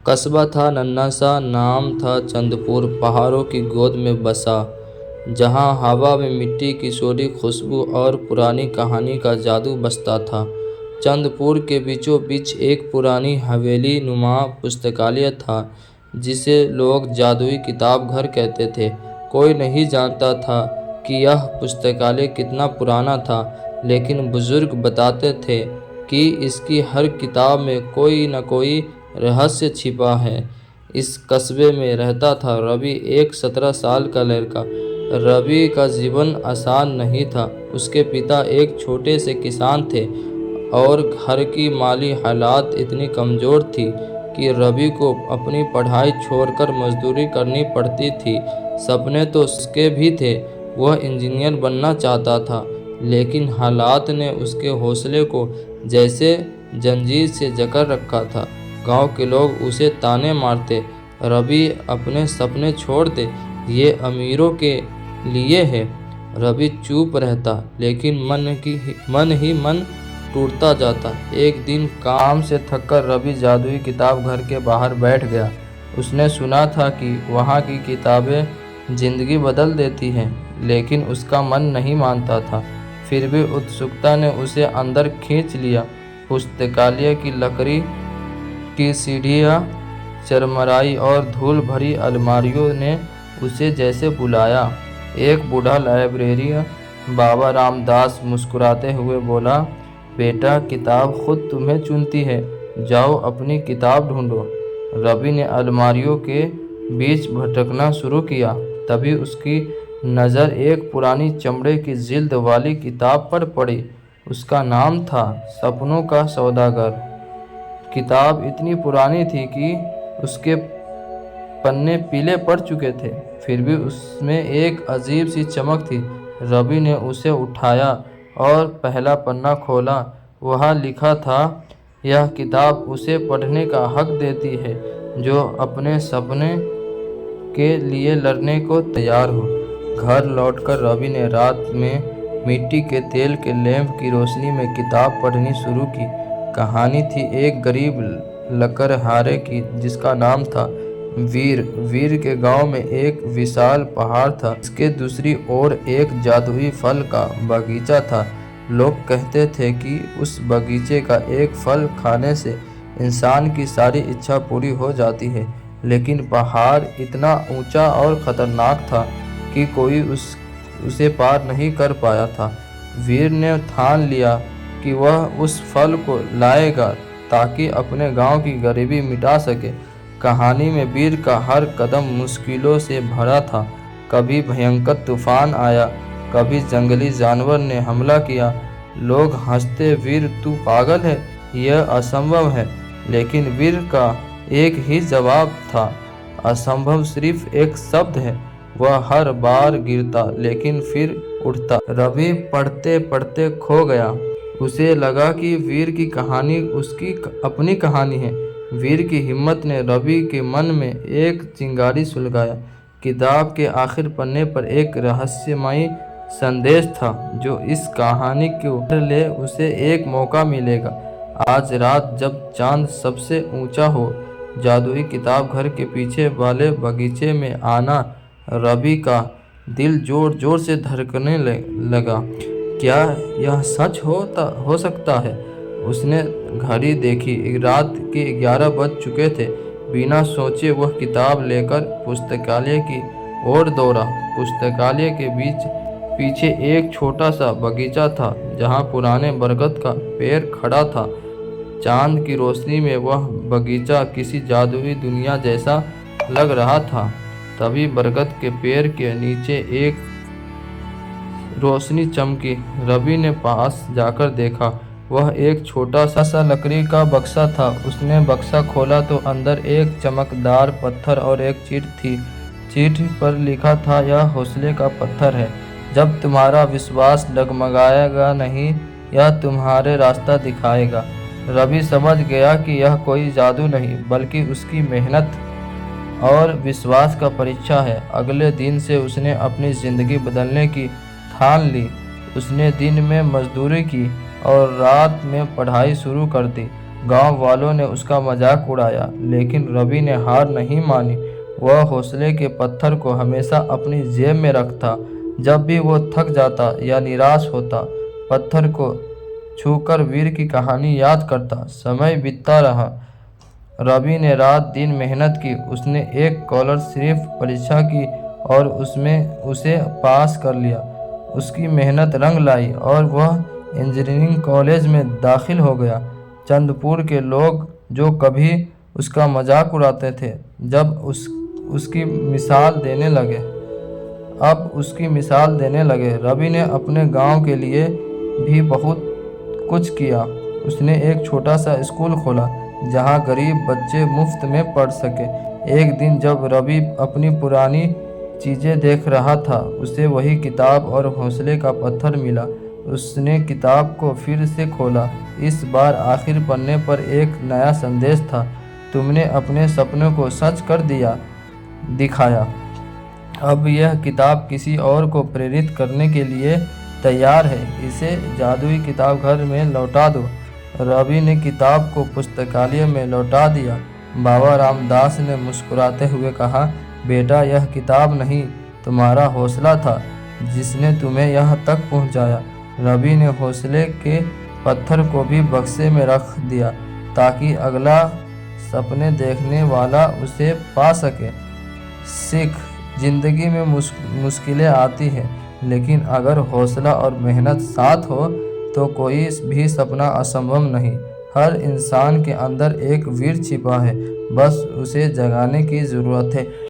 कस्बा था नन्हा सा, नाम था चंदपुर, पहाड़ों की गोद में बसा, जहाँ हवा में मिट्टी की सोरी खुशबू और पुरानी कहानी का जादू बसता था। चंदपुर के बीचों बीच एक पुरानी हवेली नुमा पुस्तकालय था, जिसे लोग जादुई किताब घर कहते थे। कोई नहीं जानता था कि यह पुस्तकालय कितना पुराना था, लेकिन बुजुर्ग बताते थे कि इसकी हर किताब में कोई न कोई रहस्य छिपा है। इस कस्बे में रहता था रवि, एक 17 साल का लड़का। रवि का जीवन आसान नहीं था। उसके पिता एक छोटे से किसान थे और घर की माली हालात इतनी कमज़ोर थी कि रवि को अपनी पढ़ाई छोड़कर मजदूरी करनी पड़ती थी। सपने तो उसके भी थे, वह इंजीनियर बनना चाहता था, लेकिन हालात ने उसके हौसले को जैसे जंजीर से जकड़ रखा था। गांव के लोग उसे ताने मारते, रवि अपने सपने छोड़ दे, ये अमीरों के लिए है। रवि चुप रहता, लेकिन मन टूटता जाता। एक दिन काम से थककर रवि जादुई किताब घर के बाहर बैठ गया। उसने सुना था कि वहाँ की किताबें जिंदगी बदल देती हैं, लेकिन उसका मन नहीं मानता था। फिर भी उत्सुकता ने उसे अंदर खींच लिया। पुस्तकालय की लकड़ी की सीढ़ियाँ, चरमराई और धूल भरी अलमारियों ने उसे जैसे बुलाया। एक बूढ़ा लाइब्रेरियन बाबा रामदास मुस्कुराते हुए बोला, बेटा, किताब खुद तुम्हें चुनती है, जाओ अपनी किताब ढूंढो। रवि ने अलमारियों के बीच भटकना शुरू किया। तभी उसकी नज़र एक पुरानी चमड़े की जिल्द वाली किताब पर पड़ी। उसका नाम था सपनों का सौदागर। किताब इतनी पुरानी थी कि उसके पन्ने पीले पड़ चुके थे, फिर भी उसमें एक अजीब सी चमक थी। रवि ने उसे उठाया और पहला पन्ना खोला। वहाँ लिखा था, यह किताब उसे पढ़ने का हक देती है जो अपने सपने के लिए लड़ने को तैयार हो। घर लौटकर रवि ने रात में मिट्टी के तेल के लैंप की रोशनी में किताब पढ़नी शुरू की। कहानी थी एक गरीब लकड़हारे की, जिसका नाम था वीर। वीर के गांव में एक विशाल पहाड़ था, इसके दूसरी ओर एक जादुई फल का बगीचा था। लोग कहते थे कि उस बगीचे का एक फल खाने से इंसान की सारी इच्छा पूरी हो जाती है, लेकिन पहाड़ इतना ऊंचा और खतरनाक था कि कोई उसे पार नहीं कर पाया था। वीर ने ठान लिया कि वह उस फल को लाएगा ताकि अपने गांव की गरीबी मिटा सके। कहानी में वीर का हर कदम मुश्किलों से भरा था। कभी भयंकर तूफान आया, कभी जंगली जानवर ने हमला किया। लोग हंसते, वीर तू पागल है, यह असंभव है। लेकिन वीर का एक ही जवाब था, असंभव सिर्फ एक शब्द है। वह हर बार गिरता, लेकिन फिर उठता। रवि पढ़ते पढ़ते खो गया। उसे लगा कि वीर की कहानी उसकी अपनी कहानी है। वीर की हिम्मत ने रवि के मन में एक चिंगारी सुलगाया। किताब के आखिर पन्ने पर एक रहस्यमयी संदेश था, जो इस कहानी को पढ़ ले उसे एक मौका मिलेगा। आज रात जब चांद सबसे ऊंचा हो, जादुई किताब घर के पीछे वाले बगीचे में आना। रवि का दिल जोर जोर से धड़कने लगा। क्या यह सच हो सकता है? उसने घड़ी देखी, रात के 11 बज चुके थे। बिना सोचे वह किताब लेकर पुस्तकालय की ओर दौड़ा। पुस्तकालय के पीछे एक छोटा सा बगीचा था, जहाँ पुराने बरगद का पेड़ खड़ा था। चांद की रोशनी में वह बगीचा किसी जादुई दुनिया जैसा लग रहा था। तभी बरगद के पेड़ के नीचे एक रोशनी चमकी। रवि ने पास जाकर देखा, वह एक छोटा सा लकड़ी का बक्सा था। उसने बक्सा खोला तो अंदर एक चमकदार पत्थर और एक चिट थी। चिट पर लिखा था, यह हौसले का पत्थर है, जब तुम्हारा विश्वास डगमगाएगा नहीं, यह तुम्हारे रास्ता दिखाएगा। रवि समझ गया कि यह कोई जादू नहीं, बल्कि उसकी मेहनत और विश्वास का परीक्षा है। अगले दिन से उसने अपनी ज़िंदगी बदलने की ठान ली। उसने दिन में मजदूरी की और रात में पढ़ाई शुरू कर दी। गांव वालों ने उसका मजाक उड़ाया, लेकिन रवि ने हार नहीं मानी। वह हौसले के पत्थर को हमेशा अपनी जेब में रखता। जब भी वो थक जाता या निराश होता, पत्थर को छूकर वीर की कहानी याद करता। समय बीतता रहा। रवि ने रात दिन मेहनत की। उसने एक स्कॉलरशिप परीक्षा की और उसमें उसे पास कर लिया। उसकी मेहनत रंग लाई और वह इंजीनियरिंग कॉलेज में दाखिल हो गया। चंद्रपुर के लोग जो कभी उसका मजाक उड़ाते थे, जब उसकी मिसाल देने लगे अब उसकी मिसाल देने लगे। रवि ने अपने गांव के लिए भी बहुत कुछ किया। उसने एक छोटा सा स्कूल खोला जहां गरीब बच्चे मुफ्त में पढ़ सके। एक दिन जब रवि अपनी पुरानी चीज़ें देख रहा था, उसे वही किताब और हौसले का पत्थर मिला। उसने किताब को फिर से खोला। इस बार आखिर पन्ने पर एक नया संदेश था। तुमने अपने सपनों को सच कर दिखाया। अब यह किताब किसी और को प्रेरित करने के लिए तैयार है। इसे जादुई किताब घर में लौटा दो। रवि ने किताब को पुस्तकालय में लौटा दिया। बाबा रामदास ने मुस्कुराते हुए कहा, बेटा, यह किताब नहीं, तुम्हारा हौसला था जिसने तुम्हें यहाँ तक पहुँचाया। रवि ने हौसले के पत्थर को भी बक्से में रख दिया ताकि अगला सपने देखने वाला उसे पा सके। सीख: जिंदगी में मुश्किलें आती हैं, लेकिन अगर हौसला और मेहनत साथ हो तो कोई भी सपना असंभव नहीं। हर इंसान के अंदर एक वीर छिपा है, बस उसे जगाने की ज़रूरत है।